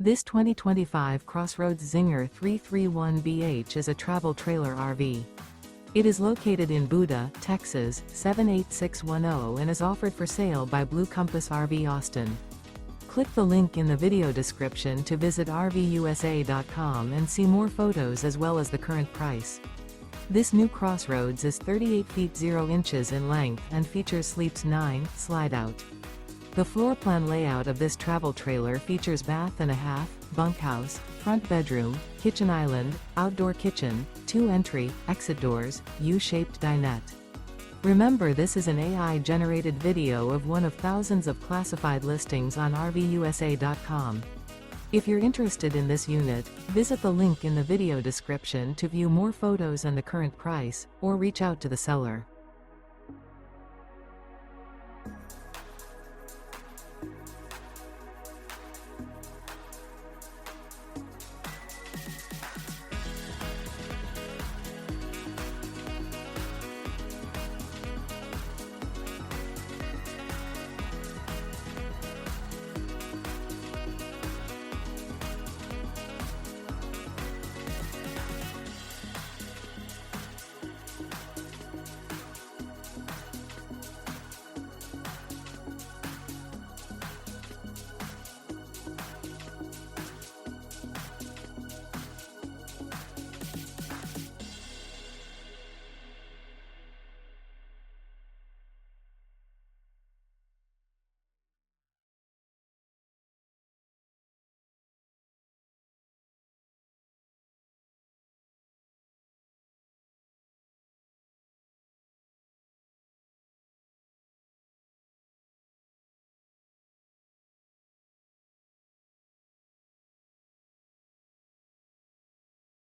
This 2025 CrossRoads Zinger 331BH is a travel trailer RV. It is located in Buda, Texas, 78610 and is offered for sale by Blue Compass RV Austin. Click the link in the video description to visit RVUSA.com and see more photos as well as the current price. This new CrossRoads is 38 feet 0 inches in length and features Sleeps 9 Slideout. The floor plan layout of this travel trailer features bath and a half, bunkhouse, front bedroom, kitchen island, outdoor kitchen, 2 entry, exit doors, U-shaped dinette. Remember, this is an AI-generated video of one of thousands of classified listings on RVUSA.com. If you're interested in this unit, visit the link in the video description to view more photos and the current price, or reach out to the seller.